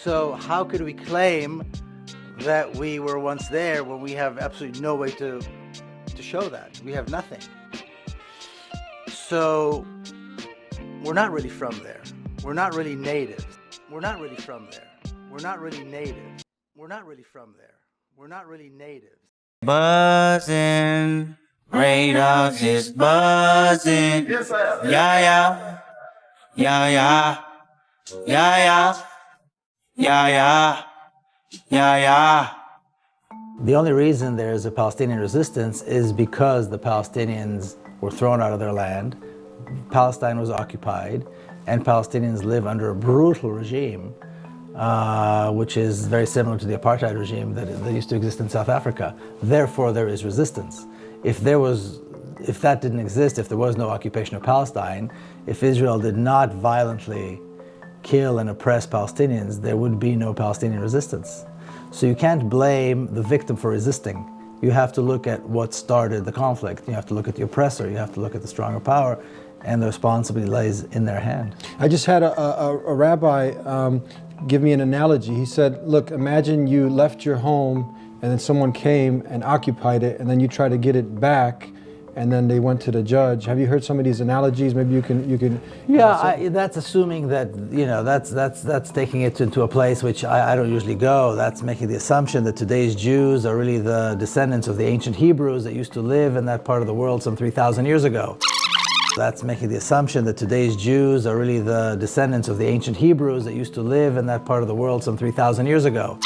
So how could we claim that we were once there when we have absolutely no way to show that? We have nothing. So we're not really from there. We're not really native. We're not really from there. We're not really native. We're not really from there. We're not really native. Buzzing, radars is buzzing. Yes, I am. Yeah, yeah, yeah, yeah, yeah, yeah, yeah, yeah, yeah, yeah. The only reason there is a Palestinian resistance is because the Palestinians were thrown out of their land, Palestine was occupied, and Palestinians live under a brutal regime, which is very similar to the apartheid regime that used to exist in South Africa. Therefore, there is resistance. If that didn't exist, if there was no occupation of Palestine, if Israel did not violently kill and oppress Palestinians, there would be no Palestinian resistance. So you can't blame the victim for resisting. You have to look at what started the conflict. You have to look at the oppressor. You have to look at the stronger power, and the responsibility lies in their hand. I just had a rabbi give me an analogy. He said, look, imagine you left your home and then someone came and occupied it, and then you try to get it back, and then they went to the judge. Have you heard some of these analogies? Maybe you can. Yeah, that's assuming that, that's taking it into a place which I don't usually go. That's making the assumption that today's Jews are really the descendants of the ancient Hebrews that used to live in that part of the world some 3,000 years ago. That's making the assumption that today's Jews are really the descendants of the ancient Hebrews that used to live in that part of the world some 3,000 years ago.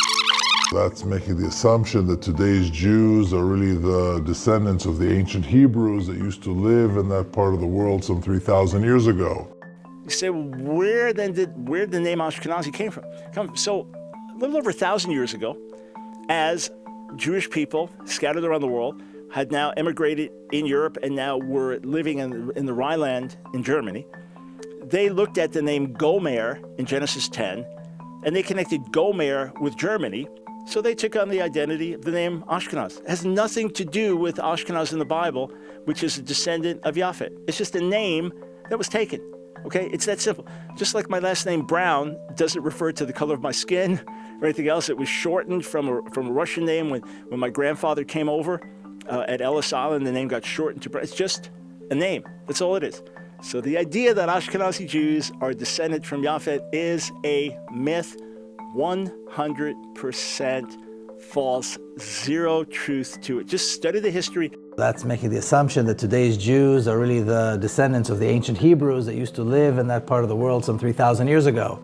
That's making the assumption that today's Jews are really the descendants of the ancient Hebrews that used to live in that part of the world some 3,000 years ago. You say, well, where did the name Ashkenazi came from? So a little over 1,000 years ago, as Jewish people scattered around the world had now emigrated in Europe and now were living in the Rhineland in Germany, they looked at the name Gomer in Genesis 10, and they connected Gomer with Germany. So they took on the identity of the name Ashkenaz. It has nothing to do with Ashkenaz in the Bible, which is a descendant of Japhet. It's just a name that was taken, okay? It's that simple. Just like my last name Brown doesn't refer to the color of my skin or anything else. It was shortened from a Russian name when my grandfather came over at Ellis Island. The name got shortened to Brown. It's just a name. That's all it is. So the idea that Ashkenazi Jews are descended from Japhet is a myth. 100% false, zero truth to it. Just study the history. That's making the assumption that today's Jews are really the descendants of the ancient Hebrews that used to live in that part of the world some 3,000 years ago.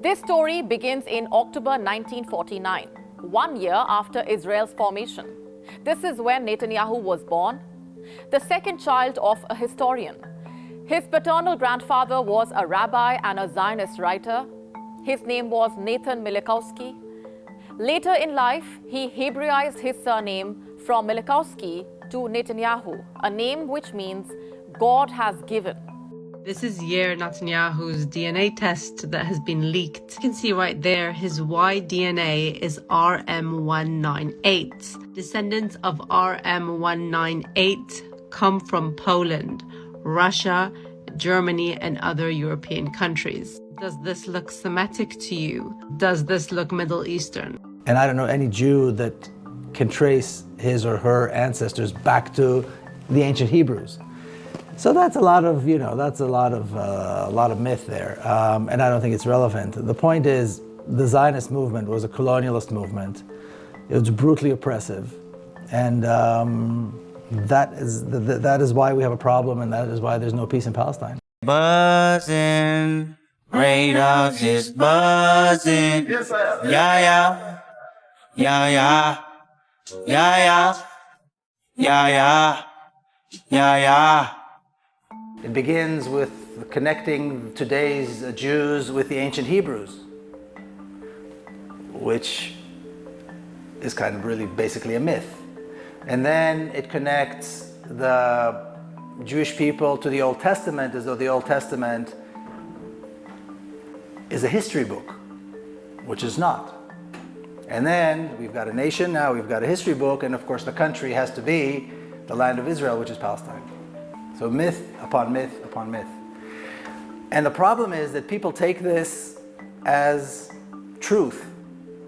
This story begins in October 1949, 1 year after Israel's formation. This is when Netanyahu was born, the second child of a historian. His paternal grandfather was a rabbi and a Zionist writer. His name was Nathan Milikowski. Later in life, he Hebraized his surname from Milikowski to Netanyahu, a name which means God has given. This is Yair Netanyahu's DNA test that has been leaked. You can see right there his Y DNA is RM198. Descendants of RM198 come from Poland, Russia, Germany, and other European countries. Does this look Semitic to you? Does this look Middle Eastern? And I don't know any Jew that can trace his or her ancestors back to the ancient Hebrews. So that's a lot of, that's a lot of myth there, and I don't think it's relevant. The point is, the Zionist movement was a colonialist movement. It was brutally oppressive, and that is why we have a problem, and that is why there's no peace in Palestine. Buzzing, radars is buzzing. Yes, I am. Yeah, yeah, yeah, yeah, yeah, yeah, yeah, yeah, yeah, yeah. It begins with connecting today's Jews with the ancient Hebrews, which is kind of really basically a myth. And then it connects the Jewish people to the Old Testament as though the Old Testament is a history book, which is not. And then we've got a nation, now we've got a history book, and of course the country has to be the land of Israel, which is Palestine. So myth upon myth upon myth. And the problem is that people take this as truth.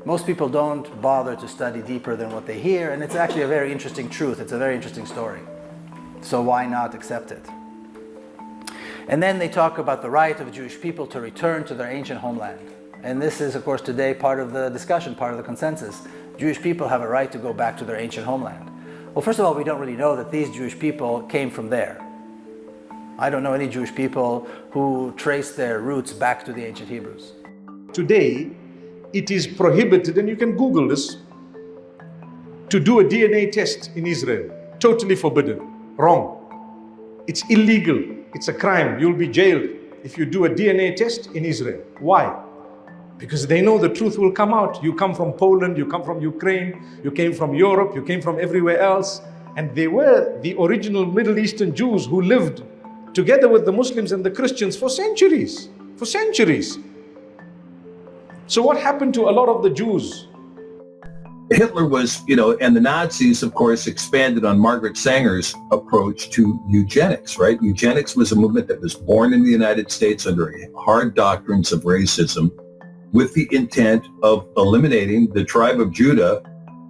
Most people don't bother to study deeper than what they hear, and it's actually a very interesting truth. It's a very interesting story. So why not accept it? And then they talk about the right of Jewish people to return to their ancient homeland. And this is, of course, today part of the discussion, part of the consensus. Jewish people have a right to go back to their ancient homeland. Well, first of all, we don't really know that these Jewish people came from there. I don't know any Jewish people who trace their roots back to the ancient Hebrews. Today, it is prohibited, and you can Google this, to do a DNA test in Israel. Totally forbidden. Wrong. It's illegal. It's a crime. You'll be jailed if you do a DNA test in Israel. Why? Because they know the truth will come out. You come from Poland, you come from Ukraine, you came from Europe, you came from everywhere else. And they were the original Middle Eastern Jews who lived together with the Muslims and the Christians for centuries. For centuries. So what happened to a lot of the Jews? Hitler was, and the Nazis, of course, expanded on Margaret Sanger's approach to eugenics, right? Eugenics was a movement that was born in the United States under hard doctrines of racism with the intent of eliminating the tribe of Judah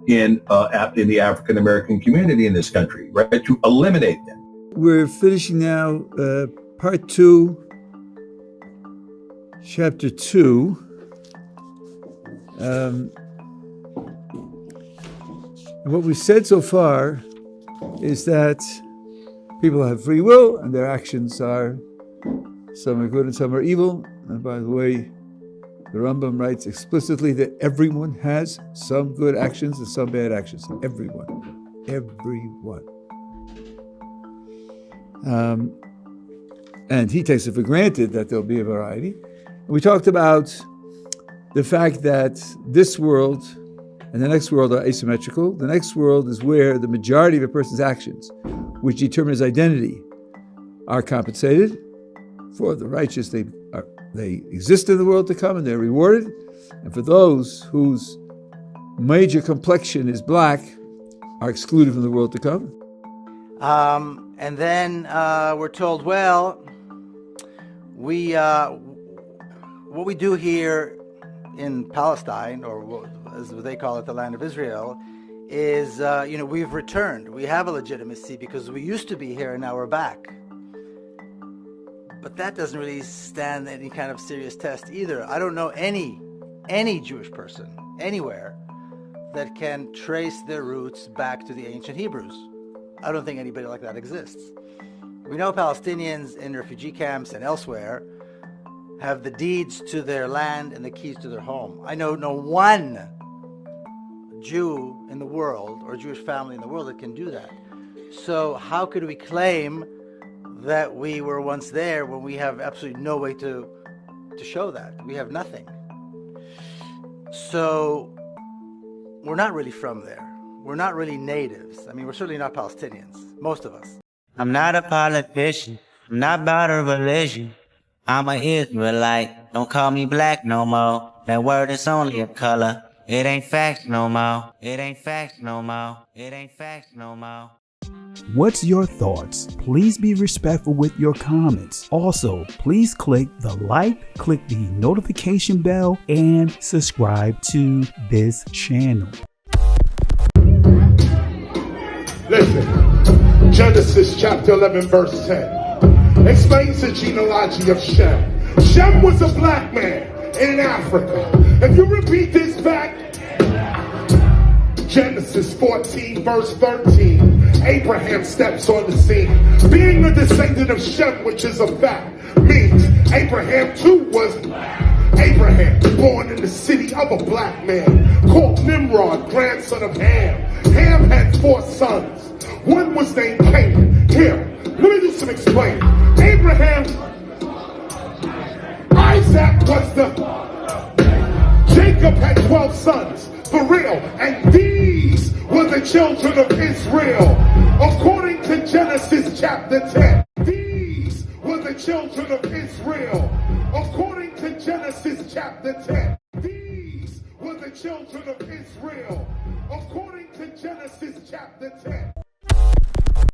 in the African-American community in this country, right? To eliminate them. We're finishing now part 2, chapter 2. And what we've said so far is that people have free will and their actions are, some are good and some are evil. And by the way, the Rambam writes explicitly that everyone has some good actions and some bad actions. Everyone. Everyone. And he takes it for granted that there'll be a variety. We talked about the fact that this world and the next world are asymmetrical. The next world is where the majority of a person's actions, which determine his identity, are compensated. For the righteous, they exist in the world to come and they're rewarded. And for those whose major complexion is black, are excluded from the world to come. And then we're told, well, what we do here in Palestine, or as they call it, the land of Israel, is, we've returned. We have a legitimacy because we used to be here and now we're back. But that doesn't really stand any kind of serious test either. I don't know any Jewish person anywhere that can trace their roots back to the ancient Hebrews. I don't think anybody like that exists. We know Palestinians in refugee camps and elsewhere have the deeds to their land and the keys to their home. I know no one Jew in the world or Jewish family in the world that can do that. So how could we claim that we were once there when we have absolutely no way to show that? We have nothing. So we're not really from there. We're not really natives. I mean, we're certainly not Palestinians, most of us. I'm not a politician. I'm not about a religion. I'm an Israelite. Don't call me black no more. That word is only a color. It ain't facts no more. It ain't facts no more. It ain't facts no more. What's your thoughts? Please be respectful with your comments. Also, please click the like, click the notification bell, and subscribe to this channel. Listen, Genesis chapter 11 verse 10 explains the genealogy of Shem. Shem was a black man in Africa. If you repeat this back, Genesis 14 verse 13, Abraham steps on the scene. Being a descendant of Shem, which is a fact, means Abraham too was black. Abraham, born in the city of a black man, called Nimrod, grandson of Ham. Ham had 4 sons. One was named Canaan. Here, let me do some explaining. Abraham, Isaac was the... Jacob had 12 sons, for real, and these were the children of Israel. According to Genesis chapter 10, these were the children of Israel. According to Genesis chapter 10, these were the children of Israel. According to Genesis chapter 10.